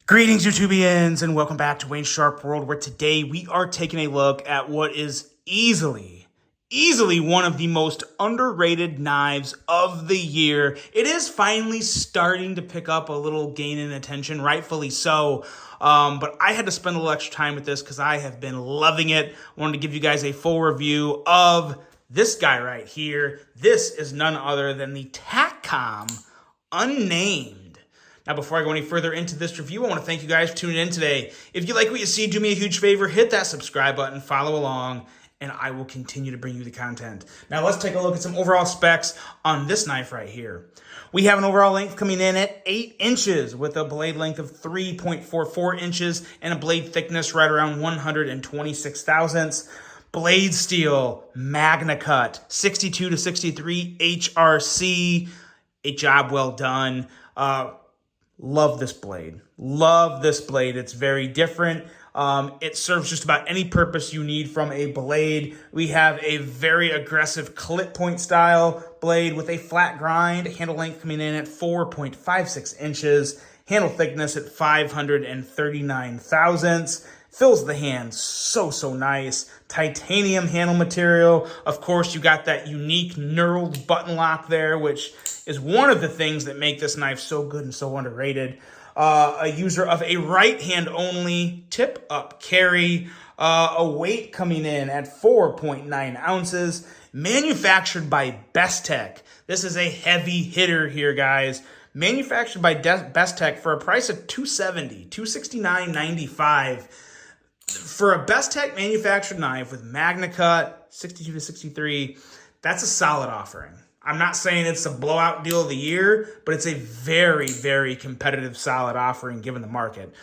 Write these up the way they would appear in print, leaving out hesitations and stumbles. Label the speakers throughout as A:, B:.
A: Greetings, YouTubians, and welcome back to Wayne Sharp World, where today we are taking a look at what is easily one of the most underrated knives of the year. It is finally starting to pick up a little gain in attention, rightfully so. But I had to spend a little extra time with this because I have been loving it. I wanted to give you guys a full review of this guy right here. This is none other than the Taccom Unnamed. Now, before I go any further into this review, I want to thank you guys for tuning in today. If you like what you see, do me a huge favor, hit that subscribe button, follow along, and I will continue to bring you the content. Now, let's take a look at some overall specs on this knife right here. We have an overall length coming in at 8 inches with a blade length of 3.44 inches and a blade thickness right around 126 thousandths. Blade steel, Magna Cut, 62 to 63 HRC, a job well done. Love this blade. Love this blade. It's very different. It serves just about any purpose you need from a blade. We have a very aggressive clip point style blade with a flat grind, handle length coming in at 4.56 inches, handle thickness at 539 thousandths. Fills the hand so nice. Titanium handle material. Of course, you got that unique knurled button lock there, which is one of the things that make this knife so good and so underrated. A user of a right hand only tip up carry. A weight coming in at 4.9 ounces. Manufactured by Bestech. This is a heavy hitter here, guys. Manufactured by Bestech for a price of $270, $269.95. For a Bestech manufactured knife with Magna Cut, 62 to 63, that's a solid offering. I'm not saying it's a blowout deal of the year, but it's a very competitive, solid offering given the market.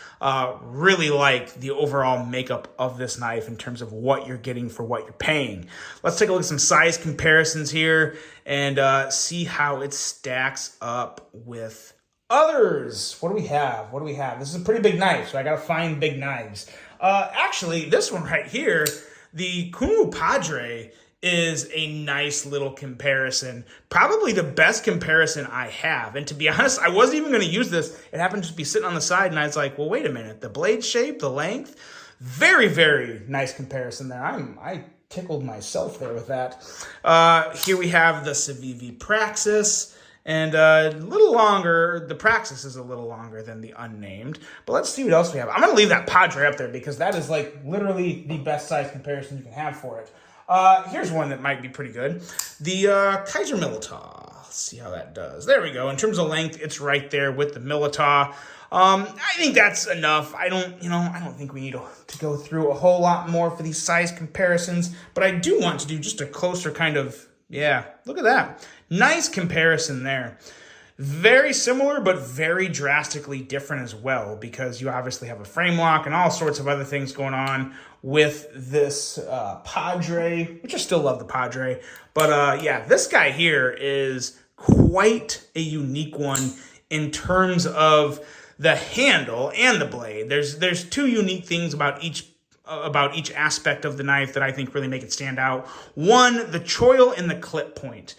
A: Really like the overall makeup of this knife in terms of what you're getting for what you're paying. Let's take a look at some size comparisons here and see how it stacks up with others. What do we have? This is a pretty big knife, so I gotta find big knives. Actually, this one right here, the Kumu Padre, is a nice little comparison. Probably the best comparison I have. And to be honest, I wasn't even going to use this. It happened to just be sitting on the side, and I was like, well, wait a minute. The blade shape, the length, very nice comparison there. I tickled myself there with that. Here we have the Civivi Praxis. And a little longer, the Praxis is a little longer than the Unnamed. But let's see what else we have. I'm going to leave that Padre up there because that is like literally the best size comparison you can have for it. Here's one that might be pretty good. The Kizer Militar. Let's see how that does. There we go. In terms of length, it's right there with the Militar. I think that's enough. I don't think we need to go through a whole lot more for these size comparisons. But I do want to do just a closer kind of, yeah, look at that. Nice comparison there. Very similar, but very drastically different as well, because you obviously have a frame lock and all sorts of other things going on with this Padre, which I still love the Padre. But yeah, this guy here is quite a unique one in terms of the handle and the blade. There's two unique things about each aspect of the knife that I think really make it stand out. One, the choil and the clip point.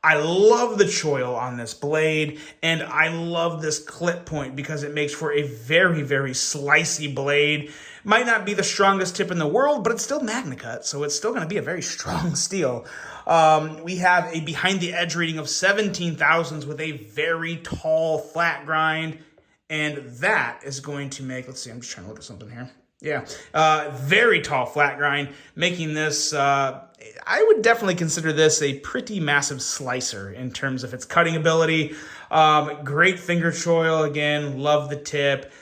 A: I love the choil on this blade, and I love this clip point because it makes for a very slicey blade. Might not be the strongest tip in the world, but it's still Magna Cut, so it's still going to be a very strong steel. We have a behind the edge reading of 17 thousandths with a very tall flat grind, and that is going to make, let's see, I'm just trying to look at something here. Yeah, very tall flat grind, making this, I would definitely consider this a pretty massive slicer in terms of its cutting ability. Great finger choil, again, love the tip.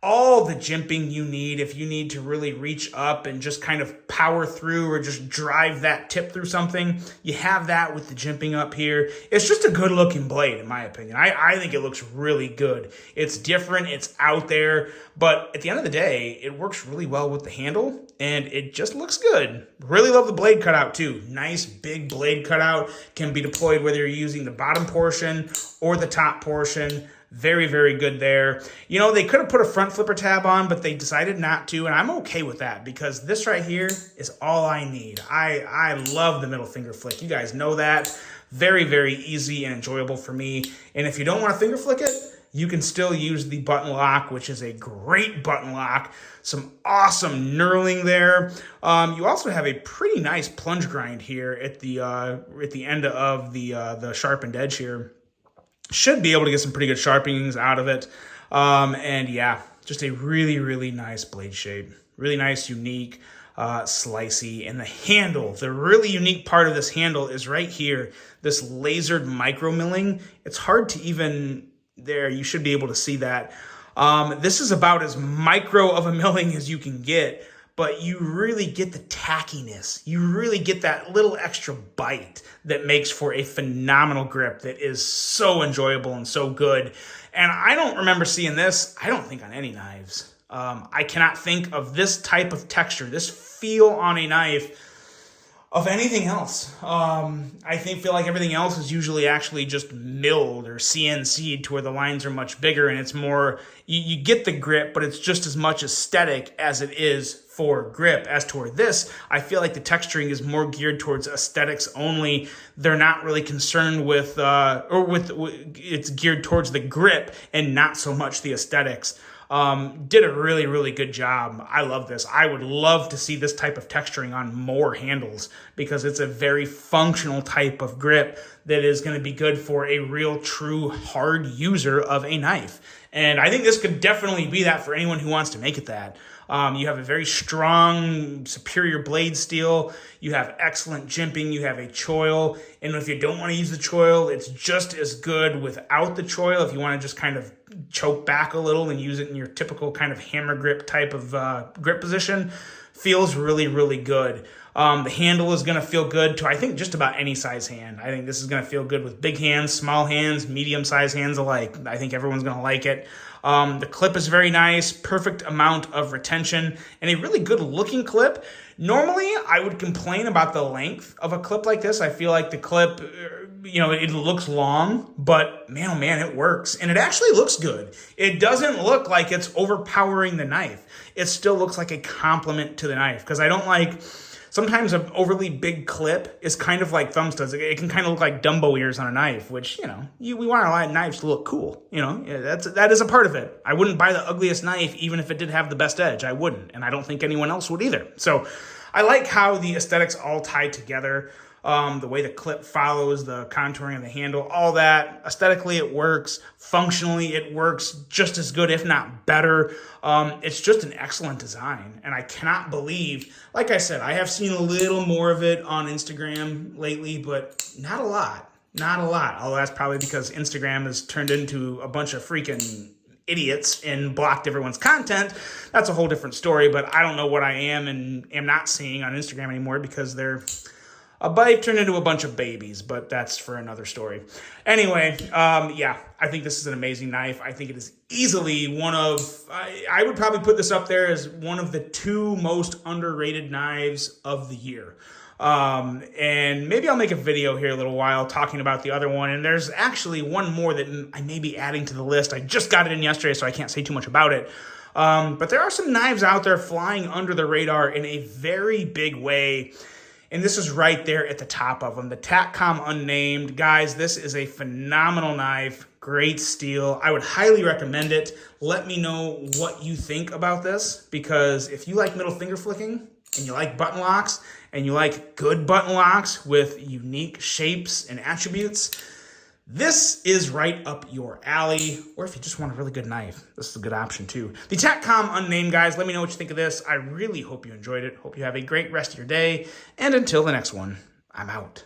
A: All the jimping you need if you need to really reach up and just kind of power through or just drive that tip through something. You have that with the jimping up here. It's just a good looking blade in my opinion. I think it looks really good. It's different, it's out there, but at the end of the day, it works really well with the handle and it just looks good. Really love the blade cutout too. Nice big blade cutout, can be deployed whether you're using the bottom portion or the top portion. Very good there. You know, they could have put a front flipper tab on, but they decided not to, and I'm okay with that because this right here is all I need. I love the middle finger flick. You guys know that. Very easy and enjoyable for me. And if you don't want to finger flick it, you can still use the button lock, which is a great button lock. Some awesome knurling there. You also have a pretty nice plunge grind here at the end of the sharpened edge here. Should be able to get some pretty good sharpenings out of it. And yeah, just a really, really nice blade shape. Really nice, unique, slicey. And the handle, the really unique part of this handle is right here, this lasered micro milling. It's hard to even, there, you should be able to see that. This is about as micro of a milling as you can get, but you really get the tackiness. You really get that little extra bite that makes for a phenomenal grip that is so enjoyable and so good. And I don't remember seeing this, I don't think, on any knives. I cannot think of this type of texture, this feel on a knife of anything else. I feel like everything else is usually actually just milled or CNC'd to where the lines are much bigger and it's more, you get the grip, but it's just as much aesthetic as it is for grip. As toward this, I feel like the texturing is more geared towards aesthetics only. They're not really concerned with, it's geared towards the grip and not so much the aesthetics. Did a really, really good job. I love this. I would love to see this type of texturing on more handles because it's a very functional type of grip that is going to be good for a real, true, hard user of a knife. And I think this could definitely be that for anyone who wants to make it that. You have a very strong, superior blade steel. You have excellent jimping. You have a choil. And if you don't want to use the choil, it's just as good without the choil. If you want to just kind of choke back a little and use it in your typical kind of hammer grip type of grip position, feels really, really good. The handle is going to feel good to, I think, just about any size hand. I think this is going to feel good with big hands, small hands, medium-sized hands alike. I think everyone's going to like it. The clip is very nice, perfect amount of retention, and a really good-looking clip. Normally, I would complain about the length of a clip like this. I feel like the clip, it looks long, but man, oh man, it works. And it actually looks good. It doesn't look like it's overpowering the knife. It still looks like a complement to the knife, because I don't like... Sometimes an overly big clip is kind of like thumb studs. It can kind of look like Dumbo ears on a knife, which, we want our knives to look cool. That is a part of it. I wouldn't buy the ugliest knife even if it did have the best edge. I wouldn't, and I don't think anyone else would either. So I like how the aesthetics all tie together. The way the clip follows, the contouring of the handle, all that. Aesthetically, it works. Functionally, it works just as good, if not better. It's just an excellent design. And I cannot believe, like I said, I have seen a little more of it on Instagram lately, but not a lot. Not a lot. Although that's probably because Instagram has turned into a bunch of freaking idiots and blocked everyone's content. That's a whole different story, but I don't know what I am and am not seeing on Instagram anymore because they've turned into a bunch of babies, but that's for another story. Anyway, yeah, I think this is an amazing knife. I think it is easily one of, I would probably put this up there as one of the 2 most underrated knives of the year. And maybe I'll make a video here in a little while talking about the other one. And there's actually one more that I may be adding to the list. I just got it in yesterday, so I can't say too much about it. But there are some knives out there flying under the radar in a very big way. And this is right there at the top of them. The Taktcom Unnamed. Guys, this is a phenomenal knife. Great steel. I would highly recommend it. Let me know what you think about this, because if you like middle finger flicking and you like button locks and you like good button locks with unique shapes and attributes, this is right up your alley. Or if you just want a really good knife, this is a good option too. The Taktcom Unnamed, guys. Let me know what you think of this. I really hope you enjoyed it. Hope you have a great rest of your day. And until the next one, I'm out.